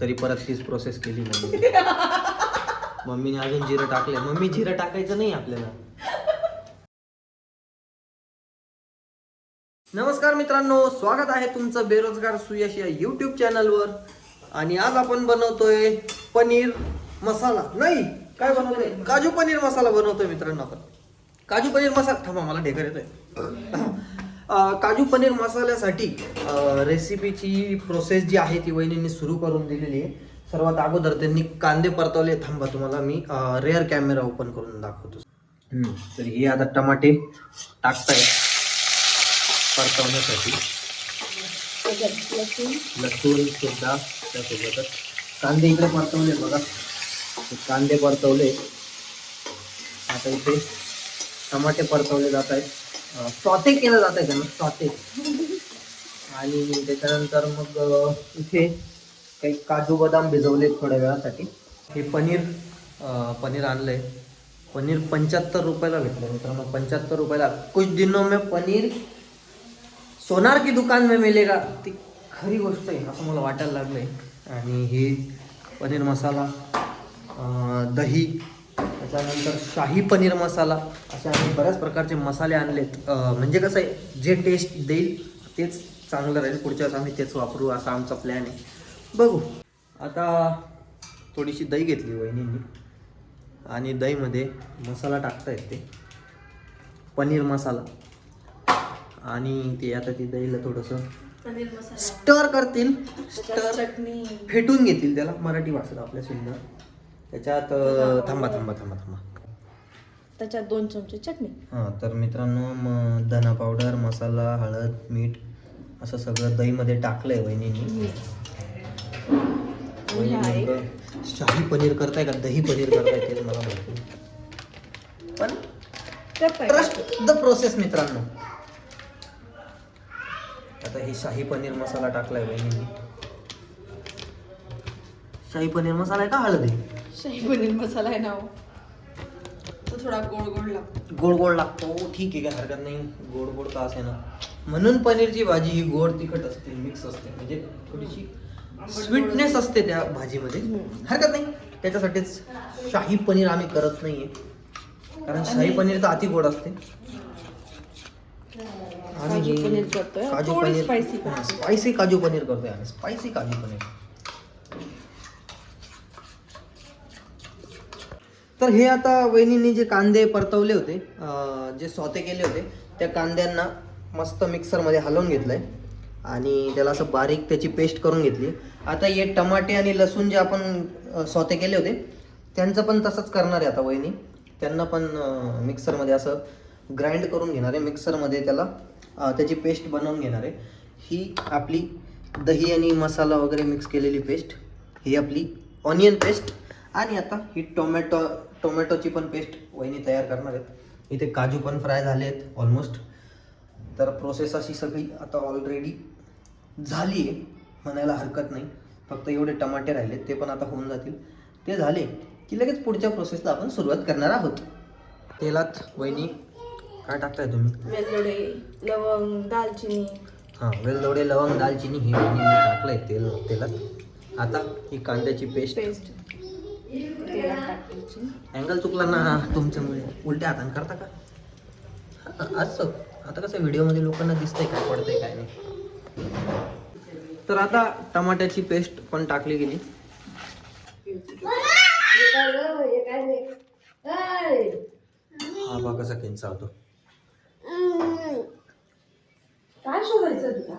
तरी परत तीच प्रोसेस केली मम्मी. मम्मीने अजून जिरं टाकले. मम्मी जिरं टाकायचं नाही आपल्याला. नमस्कार मित्रांनो, स्वागत आहे तुमचं बेरोजगार सुयश या यूट्यूब चॅनलवर. आणि आज आपण बनवतोय पनीर मसाला. नाही, काय बनवतोय? काजू पनीर मसाला बनवतोय मित्रांनो आपण. काजू पनीर मसाला, थांबा मला ढेकर येतोय. काजू पनीर मसाल्यासाठी रेसिपीची प्रोसेस जी आहे ती वहिनींनी सुरू करून दिलेली आहे. सर्वात अगोदर त्यांनी कांदे परतवले. थांबा तुम्हाला मी रेअर कॅमेरा ओपन करून दाखवतो. तर हे आता टमाटे टाकताय परतवण्यासाठी. लसूण सुद्धा त्यासोबतच. कांदे इकडे परतवले बघा, कांदे परतवले. आता इथे टमाटे परतवले जात आहेत. सॉटे केलं जात आहे त्यांना, सॉटे. आणि त्याच्यानंतर मग इथे काही काजू बदाम भिजवले थोड्या वेळासाठी. हे पनीर आणलंय. पनीर 75 रुपयाला भेटलं मित्रांनो. 75 रुपयाला. कुछ दिनों में पनीर सोनार की दुकान में मिलेगा. ती खरी गोष्ट आहे असं मला वाटायला लागलंय. आणि हे पनीर मसाला, दही, त्याच्यानंतर शाही पनीर मसाला, असे आम्ही बऱ्याच प्रकारचे मसाले आणलेत. म्हणजे कसं आहे, जे टेस्ट देईल तेच चांगलं राहील. पुढच्या वेळेस आम्ही तेच वापरू असा आमचा प्लॅन आहे. बघू. आता थोडीशी दही घेतली वहिनींनी आणि दहीमध्ये मसाला टाकता येते, पनीर मसाला. आणि ते आता ती दहीला थोडंसं स्टर करतील. स्टर फेटून घेतील त्याला, मराठी भाषेत आपल्या सुंदर. त्याच्यात थांबा त्याच्यात 2 चमचे चटणी. हां, तर मित्रांनो धना पावडर, मसाला, हळद, मीठ असं सगळं दहीमध्ये टाकलंय वहिनींनी. शाही पनीर करताय का दही पनीर करताय ते मला माहिती, पण ट्रस्ट द प्रोसेस मित्रांनो. आता हे शाही पनीर मसाला टाकलाय वहिनींनी. शाही पनीर मसाला आहे का हळद आहे? शाही पनीर मसाला आहे ना, तो थोडा गोड लागतो. गोड लागतो. ठीक आहे, काय हरकत नाही. गोड का असे ना. म्हणून पनीरची भाजी ही गोड तिखट असते, मिक्स असते. म्हणजे थोडीशी स्वीटनेस असते त्या भाजीमध्ये. हरकत नाही. त्याच्यासाठीच शाही पनीर आम्ही करत नाहीये, कारण शाही पनीर तर अति गोड असते. काजू पनीर करतोय, काजू पनीर स्पायसी काजू पनीर करतोय आम्ही. स्पायसी काजू पनीर. तर हे आता वहिनींनी जे कांदे परतवले होते, जे सॉते केले होते, त्या कांद्यांना मस्त मिक्सरमध्ये हलवून घेतलंय आणि त्याला असं बारीक त्याची पेस्ट करून घेतली. आता हे टमाटे आणि लसूण जे आपण सॉते केले होते त्यांचं पण तसंच करणार आहे आता वहिनी. त्यांना पण मिक्सरमध्ये असं ग्राइंड करून घेणार आहे. मिक्सरमध्ये त्याला त्याची पेस्ट बनवून घेणार आहे. ही आपली दही आणि मसाला वगैरे मिक्स केलेली पेस्ट, ही आपली ऑनियन पेस्ट, आणि आता ही टोमॅटोची पण पेस्ट वहिनी तयार करणार आहेत. इथे काजू पण फ्राय झाले आहेत ऑलमोस्ट. तर प्रोसेस अशी सगळी आता ऑलरेडी झाली आहे म्हणायला हरकत नाही. फक्त एवढे टमाटे राहिले, ते पण आता होऊन जातील. ते झाले की लगेच पुढच्या प्रोसेसला आपण सुरुवात करणार आहोत. तेलात वहिनी काय टाकताय तुम्ही? वेलदोडे, लवंग, दालचिनी. हां, वेलदोडे, लवंग, दालचिनी हे वहिनी टाकलंय तेलात. आता ही कांद्याची पेस्ट अँगल चुकला ना तुमच्यामुळे. उलट्या हाताने करता का असं? आता कसं व्हिडिओमध्ये लोकांना दिसतंय काय पडतंय काय नाही. तर आता टमाट्याची पेस्ट पण टाकली गेली. हा बघा कसा किंचाळतो. काय शोधायचं तुला?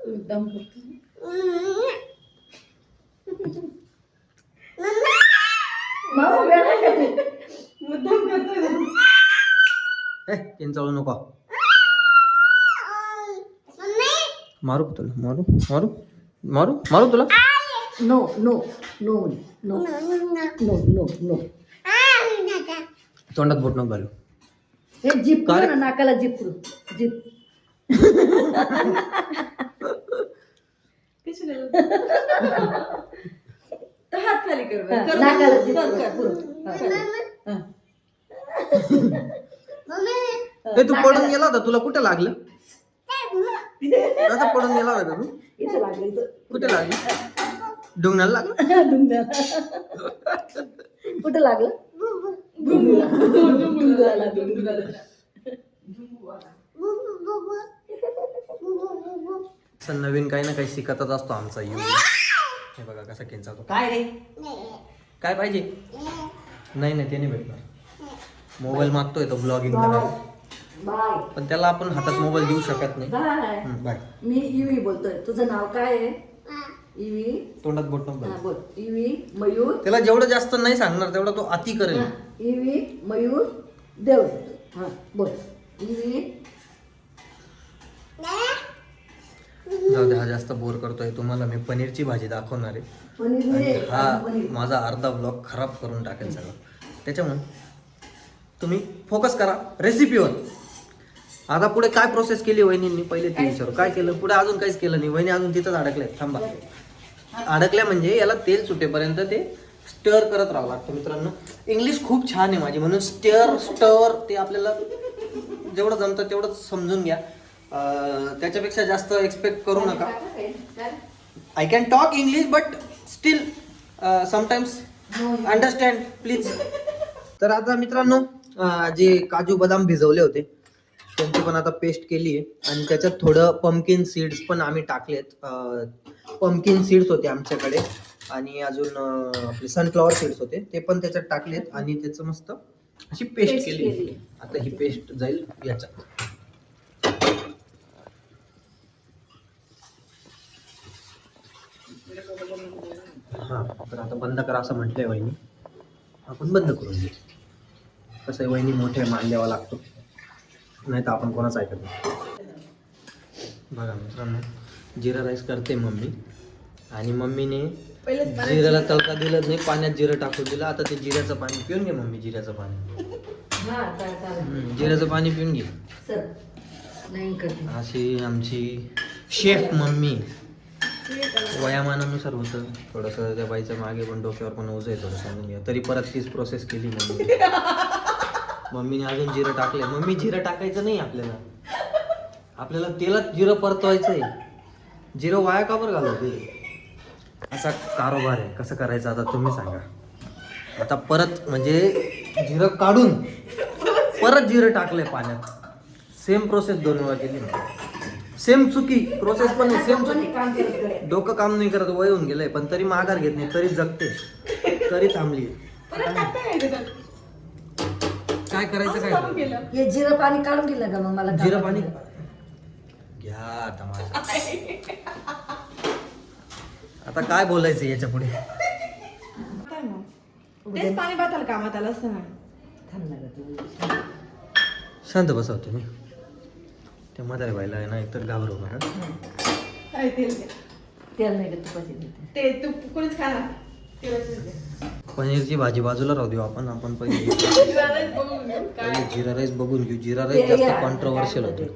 एकदम किंचाळू नको. मारू तुला, मारू मारू मारू मारू तुला. No no no no no no no. तोंडात बोट नको घालू. हे जीप नाकाला जीप जीप. हात खाली कर. नाकाला जीप. हे तू पडून गेला होता, तुला कुठे लागलं? आता पडून गेला होता तू? इथं लागलं इथं. कुठे लागलं? डोंगणाला लागलं? कुठं लागलं? डुंगराला, डुंगराला. असं नवीन काही ना काही शिकतच असतो आमचा यू. हे बघा कसा किंचातो. काय रे? काय पाहिजे? नाही नाही, ते नाही भेटणार. मोबाईल मागतोय तो ब्लॉगिंग करायला, बाय पण त्याला आपण हातात मोबाईल देऊ शकत नाही. बाय. बाय. मी इवी बोलतोय. तुझं नाव काय आहे? इवी. तोंडात बोट नको हा घालू. बोल. इवी मयूर. त्याला जेवढं जास्त नाही सांगणार तेवढा तो अति करेल. इवी मयूर देव. हा बोल. इवी. जाऊ दे, हा जास्त बोर करतोय तुम्हाला. मी पनीरची भाजी दाखवणार आहे पनीर आणि रे. हा पनीर. माझा अर्धा ब्लॉग खराब करून टाकेल सगळं. त्याच्यामुळे तुम्ही फोकस करा रेसिपीवर. आता पुढे काय प्रोसेस केली वहिनींनी पहिले ते विचारू. काय केलं पुढे? अजून काहीच केलं नाही. वहिनी अजून तिथंच अडकल्या. थांबा. अडकल्या म्हणजे याला तेल सुटेपर्यंत ते स्टर करत राहावं लागतं मित्रांनो. इंग्लिश खूप छान आहे माझी, म्हणून स्टर ते आपल्याला जेवढं जमतं तेवढं समजून घ्या. त्याच्यापेक्षा जास्त एक्सपेक्ट करू नका. I can talk English but still sometimes understand please. तर आता मित्रांनो जे काजू बदाम भिजवले होते त्यांची पण आता पेस्ट केली आहे आणि त्याच्यात थोडं पंपकिन सीड्स पण आम्ही टाकलेत. पंपकिन सीड्स होते आमच्याकडे आणि अजून आपले सनफ्लॉवर सीड्स होते ते पण त्याच्यात टाकलेत आणि त्याचं मस्त अशी पेस्ट केली. आता ही पेस्ट जाईल याच्यात. हा तर आता बंद करा असं म्हटलंय वहिनी, आपण बंद करून देऊ. कसं आहे वहिनी मोठे मान द्यावा लागतो, नाही तर आपण कोणाच ऐकत नाही. बघा मित्रांनो जिरा राईस करते मम्मी आणि मम्मीने जिऱ्याला तडका दिलं नाही, पाण्यात जिरं टाकून दिलं. आता ते जिऱ्याचं पाणी पिऊन घे मम्मी. जिऱ्याचं पाणी, जिऱ्याचं पाणी पिऊन घे. अशी आमची शेफ मम्मी. वयामानानुसार होतं थोडंसं त्या बाईच्या मागे पण डोक्यावर पण ओझं आहे थोडं, सांगून घ्या. तरी परत तीच प्रोसेस केली मम्मी. मम्मीने अजून जिरं टाकले. मम्मी जिरं टाकायचं नाही आपल्याला, आपल्याला तेलात जिरं परतवायचं आहे. जिरं वाया का बरं घालवते? असा कारोबार आहे. कसं करायचं आता तुम्ही सांगा. आता परत म्हणजे जिरं काढून परत जिरं टाकलंय पाण्यात. सेम प्रोसेस 2 वेळा केली. सेम चुकी प्रोसेस पण सेम चुकी. डोकं काम नाही करत, वय होऊन गेलंय पण तरी माघार घेत नाही, तरी जगते, तरी थांबली. काय करायचं? काय हे जिरं पाणी काढून दिलं का मग मला? जिरं पाणी घ्या आता माझं. आता काय बोलायचं याच्या पुढे? तेच पाणी भाताला कामात आलं असतं ना. थांब ना गं तू. शांत बसव तुम्ही. त्या म्हाताऱ्या बाईला आहे ना एकतर घाबरवू नका. काय तेल घे. तेल नाही गं तुपाची देते. ते तू कोणीच खाणार तेलाचंच घे. पनीरची भाजी बाजूला राहू देऊ आपण पहिले जिरा राईस बघून घेऊ. काय पहिले जिरा राईस बघून घेऊ. जिरा राईस जास्त कॉन्ट्रोवर्शियल होते.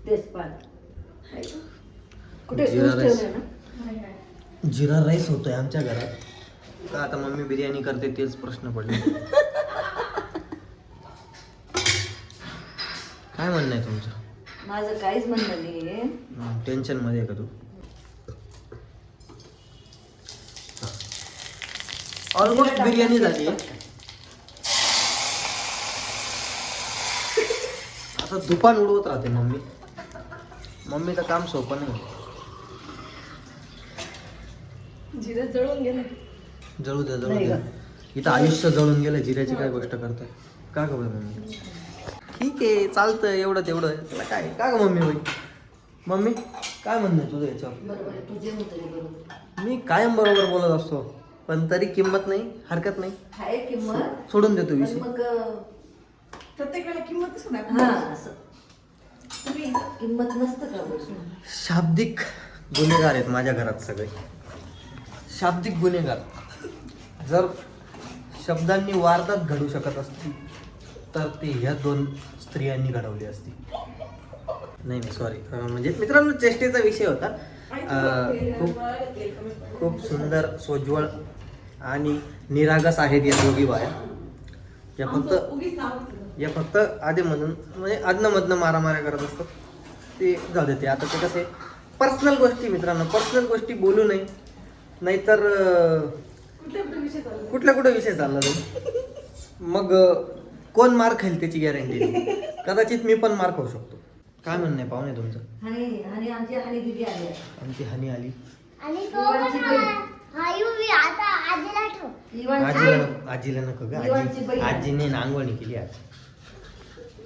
तेच पाणी. आहे का? कुठे जिरा ऊस राईस. ठेवलंय ना? आहे, आहे. जिरा राईस होतोय आमच्या घरात. का आता मम्मी बिर्याणी करते तेच प्रश्न पडले. काय म्हणणं आहे तुमचं? माझं काहीच म्हणणं नाही. टेन्शन मध्ये आहे का तू? ऑलमोस्ट बिर्याणी झाली. आता दुपान उडवत राहते मम्मी. मम्मीचं काम सोपं नाही. जिरं जळून गेलं. जळू द्या जळू नाही द्या. इथं आयुष्य जळून गेलं. जिऱ्याची काय गोष्ट करताय का ग मम्मी? ठीक आहे चालतं एवढं तेवढं. त्याला काय का ग मम्मी? होई मम्मी काय म्हणणं आहे तुझं याच्यावर? बरोबर आहे, तुझे म्हणतो ते बरोबर. मी कायम बरोबर बोलत असतो पण तरी किंमत नाही, हरकत नाही, आहे किंमत. सोडून देतो पण विषय. मग प्रत्येक वेळेला किंमतच हा होणार. असं तुम्ही किंमत नसतं का बोल? शाब्दिक गुन्हेगार आहेत माझ्या घरात सगळे. शाब्दिक गुन्हेगार. जर शब्दांनी वारदात घडू शकत असती तर ते ह्या 2 स्त्रियांनी घडवली असती. नाही सॉरी, म्हणजे मित्रांनो चेष्टेचा विषय होता. खूप सुंदर, सोज्वळ आणि निरागस आहेत या दोघी बाया. या फक्त उगीच नाव घेतलं. या फक्त आधी म्हणून म्हणजे आदनं मारामाऱ्या करत असतात. ते जाऊ देते. आता ते कसं आहे पर्सनल गोष्टी मित्रांनो, पर्सनल गोष्टी बोलू नये, नाहीतर कुठे विषय चालला जाईल. मग कोण मार खाईल त्याची गॅरंटी नाही. कदाचित मी पण मार खाऊ शकतो. काय म्हणणं आहे पाहुणे तुमचं? आणि आमची हनी दिदी आली. आमची हनी आली. आणि तो हा युवी आता आजीला ठेव. आजीला नको ग. इवानची बहीण. आजीने नांगवणी केली आज.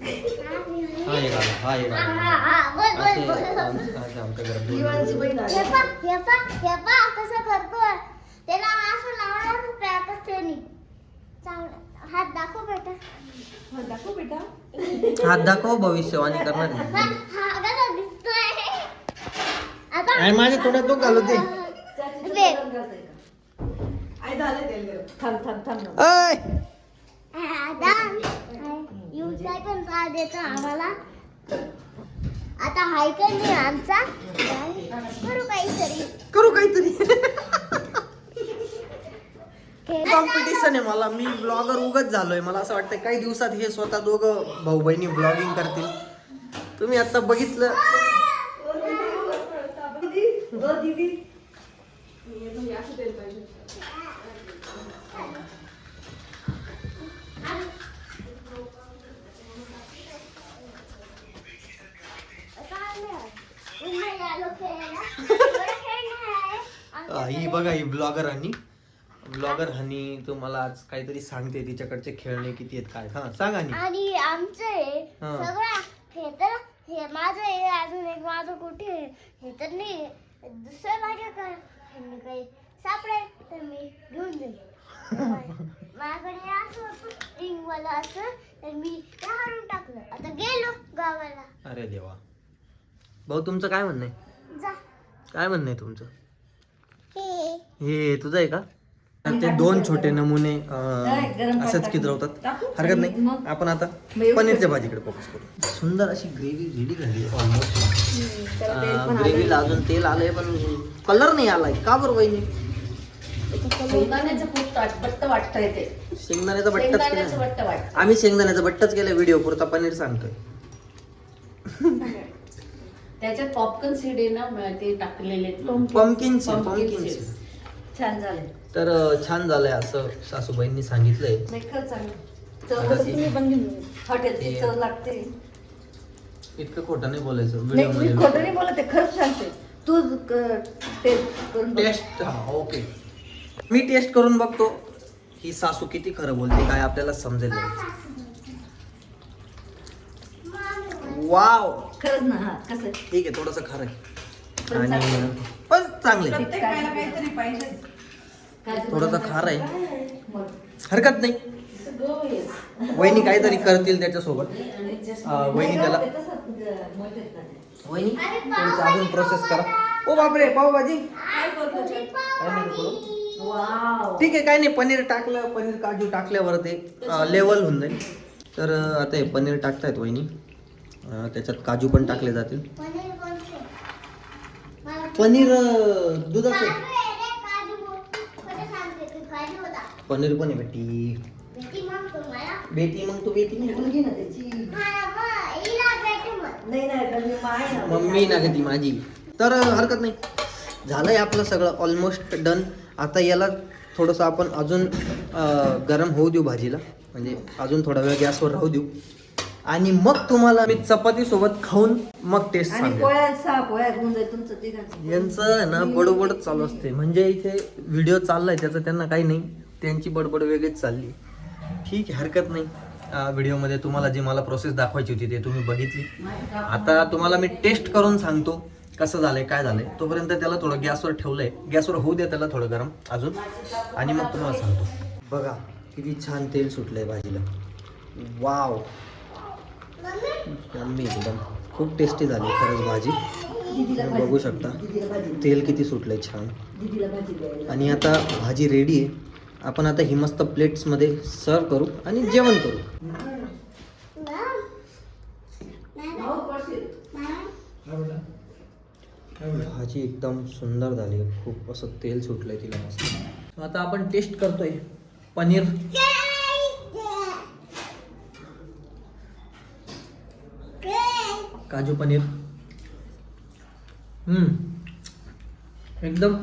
हा एक आला, हा एक आला. हा बोल असे बोल बोल. आमच्या घरात दोन इवानची बहीण आली. हे पा कसं करतोय त्याला असं लावणार तू पॅकच त्यानी चांगलं. हात दाखव बेटा. हा, दाखव बेटा. हात दाखव भविष्यवाणी करणार आहे. हा कसा दिसतोय आता. आणि माझ्या थोड्या तो घालू दे. आई झालं तेल गरम. थांब ऐ! आता युवताई पण त्रास देतो आम्हाला. आता हाय का नाही आमचा करू काहीतरी. कॉम्पिटिशन आहे मला. मी ब्लॉगर उगाच झालोय. मला असं वाटतं काही दिवसात हे स्वतः दोघं भाऊ बहिणी ब्लॉगिंग करतील. तुम्ही आता बघितलं. दीदी तुम्ही असं तेल पाहिजे. ही बघा ही ब्लॉगर हनी तुम्हाला आज काहीतरी सांगते. तिच्याकडचे खेळणे किती आहेत काय. हा सांग हनी. आणि आमचं हा. सगळं हे तर हे माझं आहे. अजून एक माझं कुठे आहे? हे तर नाही दुसरं माझ्या का काही सापडेल तर मी घेऊन जाईल. माझ्याकडे असं होतं रिंगवाला असं तर मी ते हारून टाकलं. आता गेलो गावाला. अरे देवा. भाऊ तुमचं काय म्हणणं आहे? जा काय म्हणणं आहे तुमचं? हे हे तुझं आहे का? ते दोन छोटे नमुने असंच किद्रवतात. हरकत नाही. आपण आता पनीरच्या भाजीकडे फोकस करू. सुंदर अशी ग्रेव्ही रेडी झाली ऑलमोस्ट. ग्रेव्हीला अजून तेल आलंय पण कलर नाही आलाय. का बरं वहिनी? शेंगदाण्याचं बट्ट वाटतंय ते. शेंगदाण्याचा बट्टाच शेंगदाण्याचं केला. बट्ट वाटत. आम्ही शेंगदाण्याचा बट्टाच केला. व्हिडिओ पुरता पनीर सांगतोय. त्याच्यात पॉपकॉर्न सीड आहे ना ते टाकलेले. Pumpkin Pumpkin seed. छान झाले. तर छान झालंय असं सासूबाईंनी सांगितलंय. नाही खरं चांगलं. आता चव ती- तुम्ही पण घेऊन हॉटेलची ते- चव लागते. इतकं खोटं नाही बोलायचं नाही व्हिडिओ मी मध्ये. खोटं नाही बोलत आहे. खरंच सांगते. तू टेस्ट करून बघ. टेस्ट हा ओके. मी टेस्ट करून बघतो ही सासू किती खरं बोलते काय आपल्याला समजेल. वाव खरंच ना. हा कसं आहे? ठीक आहे. थोडंसं खरं आहे पण आणि पण चांगले. प्रत्येक वेळेला काहीतरी पाहिजे. काजू थोडंसं बदाम खार आहे. मग हरकत नाही. वहिनी काहीतरी करतील त्याच्यासोबत. वहिनी त्याला ते तसंच मळतात ना ते. वहिनी थोडंसं अजून प्रोसेस करा. ओ बापरे पावभाजी. काय करतो चल? काय नको करू. वाव. ठीक आहे काय नाही. पनीर टाकलं. पनीर काजू टाकल्यावर ते लेवल होऊन जाईल. तर आता हे पनीर टाकतायत वहिनी. त्याच्यात काजू पण टाकले जातील. पनीर कोणते? पनीर दुधाचं काजू आहे रे, काजू खोटं सांगते तू. काजू होता. पनीर पण आहे बेटी. भेटी मग तुम्हाला. बेटी मग तू बेटी नाही. मुलगी ना त्याची. हा मग हिला भेटू मग. नाही कारण मी माय ना. मम्मी ना ती माझी. तर हरकत नाही. झालंय आपलं सगळं ऑलमोस्ट डन. आता याला थोडंसं आपण अजून गरम होऊ देऊ भाजीला. म्हणजे अजून थोडा वेळ गॅसवर राहू देऊ आणि मग तुम्हाला मी चपाती सोबत खाऊन मग टेस्ट आणि सांगेन. पोळ्या 6 पोळ्या घेऊन जाईल तुमचं तिघांचं. यांचं आहे ना बडबडच चालू असते. म्हणजे इथे व्हिडिओ चाललाय त्याचं त्यांना काही नाही. त्यांची बडबड वेगळीच चालली. ठीक आहे हरकत नाही. व्हिडिओमध्ये तुम्हाला जी मला प्रोसेस दाखवायची होती ते तुम्ही बघितली. आता तुम्हाला मी टेस्ट करून सांगतो कसं झालंय काय झालंय. तोपर्यंत त्याला थोडं गॅसवर ठेवलंय. गॅसवर होऊ द्या त्याला थोडं गरम अजून आणि मग तुम्हाला सांगतो. बघा किती छान तेल सुटलंय भाजीला. वाव मम्मी एकदम खूप टेस्टी झाली खरंच भाजी. दीदीला तुम्ही बघू शकता दीदीला भाजी. तेल किती सुटलंय छान. दीदीला भाजी द्यायला. आणि आता भाजी रेडी आहे. आपण आता ही मस्त प्लेट्समध्ये सर्व करू आणि जेवण करू. भाजी एकदम सुंदर झाली. खूप असं तेल सुटलंय तिला मस्त. आता आपण टेस्ट करतोय पनीर. काजू पनीर एकदम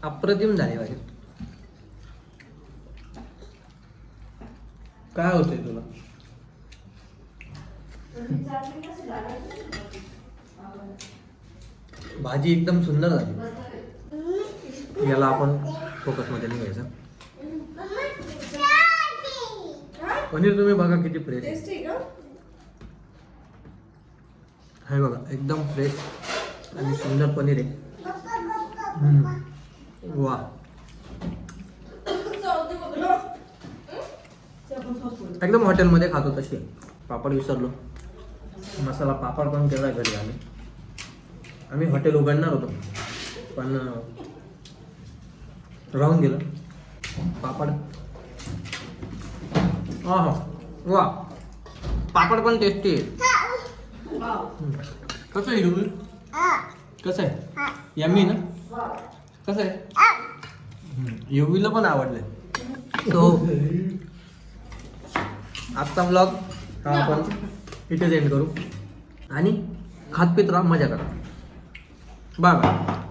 अप्रतिम झाली भाजी. काय होतंय तुला? भाजी एकदम सुंदर झाली. याला आपण फोकसमध्ये नाही घ्यायचं. पनीर तुम्ही बघा किती फ्रेश आहे. टेस्टी का? हे बघा एकदम फ्रेश आणि सुंदर पनीर आहे. वा. एकदम हॉटेलमध्ये खातो तशी आहे. पापड विसरलो. मसाला पापड पण केला घरी आम्ही हॉटेल उघडणार होतो पण राहून गेलं. पापड वा. पापड पण टेस्टी आहे. कसं आहे रुबी? कसं आहे? यम्मी ना? कसं आहे? युवीला पण आवडलंय. तो आजचा व्लॉग हा आपण इथेच एंड करू आणि खात पित राहा, मजा करा. Bye bye.